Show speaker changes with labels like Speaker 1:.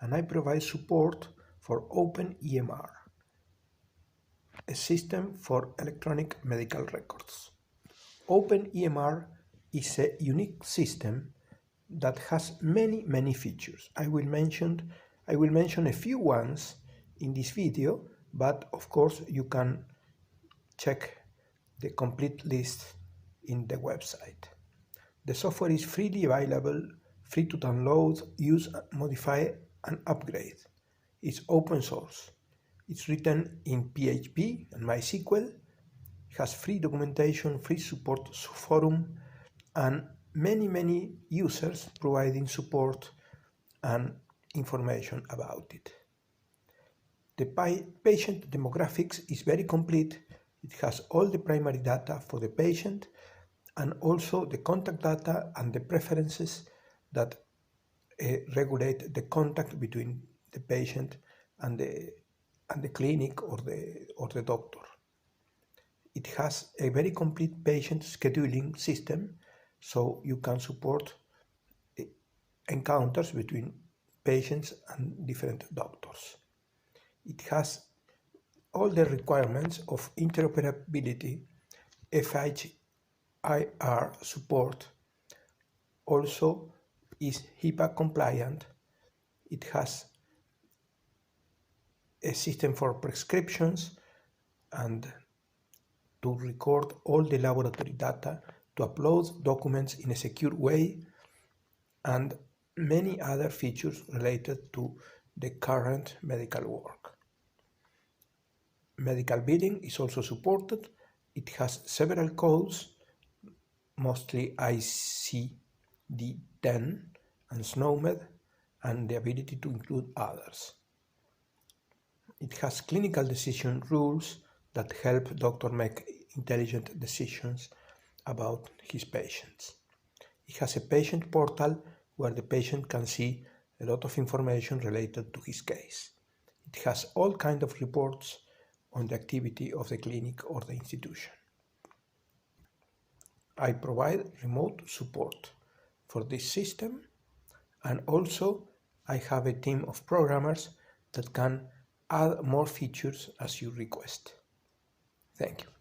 Speaker 1: and I provide support for Open EMR, a system for electronic medical records. Open EMR is a unique system that has many features. I will mention a few ones in this video, but of course you can check the complete list in the website. The software is freely available, free to download, use, modify, and upgrade. It's open source. It's written in PHP and MySQL. It has free documentation, free support forum, and many users providing support and information about it. The patient demographics is very complete. It has all the primary data for the patient and also the contact data and the preferences that regulate the contact between the patient and the clinic or the doctor. It has a very complete patient scheduling system, so you can support encounters between patients and different doctors. It has all the requirements of interoperability, HIPAA support, also is HIPAA compliant. It has a system for prescriptions and to record all the laboratory data, to upload documents in a secure way, and many other features related to the current medical work. Medical billing is also supported. It has several codes, mostly ICD-10 and SNOMED, and the ability to include others. It has clinical decision rules that help doctor make intelligent decisions about his patients. It has a patient portal where the patient can see a lot of information related to his case. It has all kinds of reports on the activity of the clinic or the institution. I provide remote support for this system, and also I have a team of programmers that can add more features as you request. Thank you.